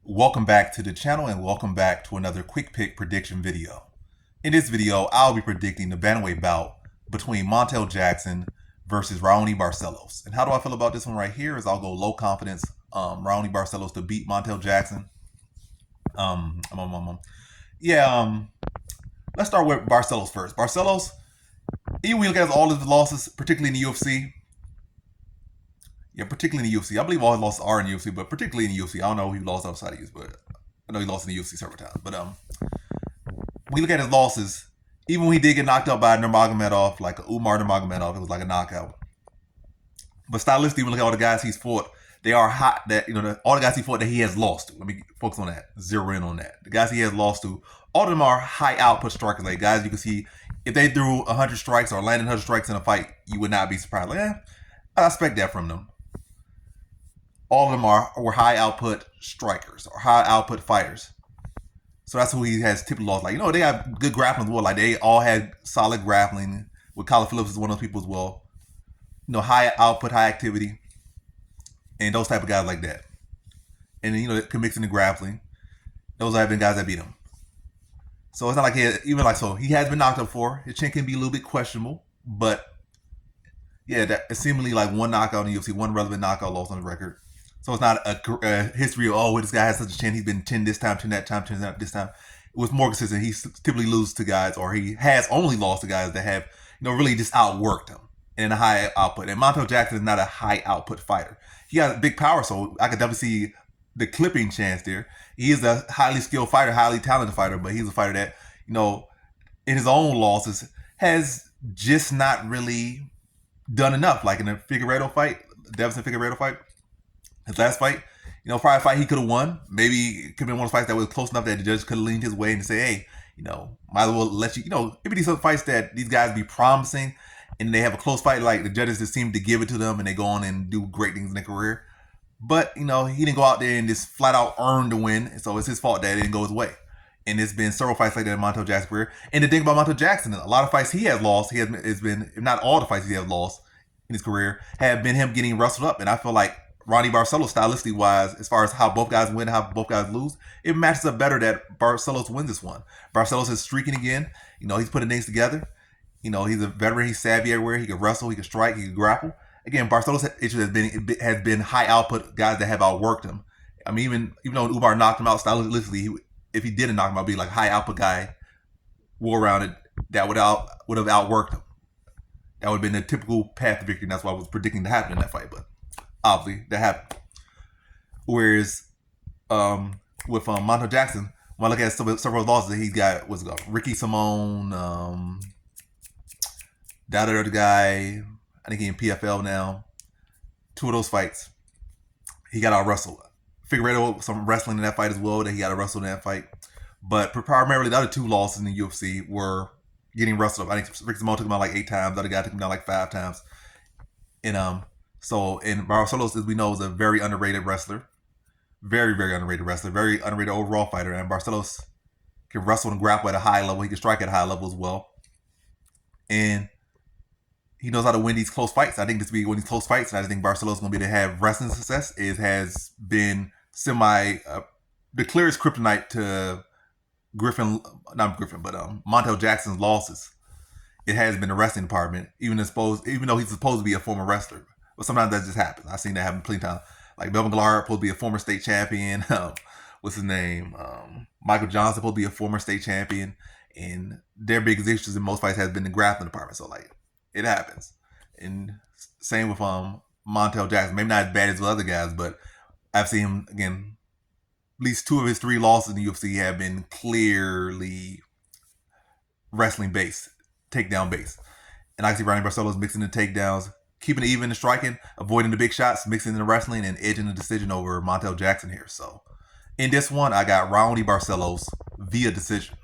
Welcome back to the channel and welcome back to another quick pick prediction video. In this video, I'll be predicting the bantamweight bout between Montel Jackson versus Raoni Barcelos. And how do I feel about this one right here is I'll go low confidence Raoni Barcelos to beat Montel Jackson. Um, um, um, um, um. Yeah, let's start with Barcelos first. Barcelos, even when you look at all his losses, particularly in the UFC, particularly in the UFC. I believe all his losses are in the UFC, but particularly in the UFC. I don't know who he lost outside of the UFC, but I know he lost in the UFC several times. But when you look at his losses, even when he did get knocked out by Nurmagomedov, like Umar Nurmagomedov, it was like a knockout. But stylistically, when you look at all the guys he's fought, they are hot. That all the guys he fought that he has lost to. Let me focus on that. Zero in on that. The guys he has lost to, all of them are high output strikers. Like guys, you can see if they threw 100 strikes or landed 100 strikes in a fight, you would not be surprised. Like, I expect that from them. All of them were high output strikers or high output fighters. So that's who he has typically lost. Like, they have good grappling as well. Like, they all had solid grappling. With Kyler Phillips is one of those people as well. High output, high activity. And those type of guys like that. And then, can mix in the grappling. Those have been guys that beat him. So it's not like he has been knocked up before. His chin can be a little bit questionable. But, yeah, that it's seemingly like one knockout in the UFC, one relevant knockout loss on the record. So it's not a history of, this guy has such a chin. He's been 10 this time, 10 that time, 10 this time. It was more consistent. He typically loses to guys, or he has only lost to guys that have, really just outworked him in a high output. And Montel Jackson is not a high output fighter. He has big power, so I could definitely see the clipping chance there. He is a highly skilled fighter, highly talented fighter, but he's a fighter that, in his own losses, has just not really done enough. Like in the Figueiredo fight, Davison Figueiredo fight, his last fight, probably a fight he could have won. Maybe it could have been one of those fights that was close enough that the judge could have leaned his way and say, hey, might as well let you, maybe these other fights that these guys be promising and they have a close fight, like the judges just seem to give it to them and they go on and do great things in their career. But, he didn't go out there and just flat out earn the win. And so it's his fault that it didn't go his way. And there's been several fights like that in Montel Jackson's career. And the thing about Montel Jackson, a lot of fights he has lost, it's been, if not all the fights he has lost in his career, have been him getting wrestled up. And I feel like Raoni Barcelos, stylistically wise, as far as how both guys win, how both guys lose, it matches up better that Barcelos wins this one. Barcelos is streaking again. He's putting things together. He's a veteran. He's savvy everywhere. He can wrestle. He can strike. He can grapple. Again, Barcelos' issue has been high output guys that have outworked him. I mean, even though Umar knocked him out stylistically, if he didn't knock him out, be like a high output guy, war around it that would have outworked him. That would have been the typical path to victory. And that's what I was predicting to happen in that fight. But obviously, that happened. Whereas with Montel Jackson, when I look at several losses that he's got, was Ricky Simone, that other guy, I think he's in PFL now. Two of those fights, he got out wrestled. Figueiredo, some wrestling in that fight as well, that he got out wrestled in that fight. But primarily, the other two losses in the UFC were getting wrestled up. I think Ricky Simone took him out like 8 times. The other guy took him down like 5 times. And Barcelos, as we know, is a very underrated wrestler. Very, very underrated wrestler. Very underrated overall fighter. And Barcelos can wrestle and grapple at a high level. He can strike at a high level as well. And he knows how to win these close fights. I think this will be one of these close fights. And I just think Barcelos is going to be able to have wrestling success. It has been the clearest kryptonite to Montel Jackson's losses. It has been the wrestling department, even though he's supposed to be a former wrestler. But sometimes that just happens. I've seen that happen plenty of times. Like Melvin Gillard, supposed to be a former state champion. What's his name? Michael Johnson, supposed to be a former state champion. And their biggest issues in most fights has been the grappling department. So, it happens. And same with Montel Jackson. Maybe not as bad as the other guys, but I've seen him, again, at least 2 of his 3 losses in the UFC have been clearly wrestling based. Takedown base. And I see Raoni Barcelos mixing the takedowns, keeping it even in striking, avoiding the big shots, mixing in the wrestling, and edging the decision over Montel Jackson here. So in this one, I got Raoni Barcelos via decision.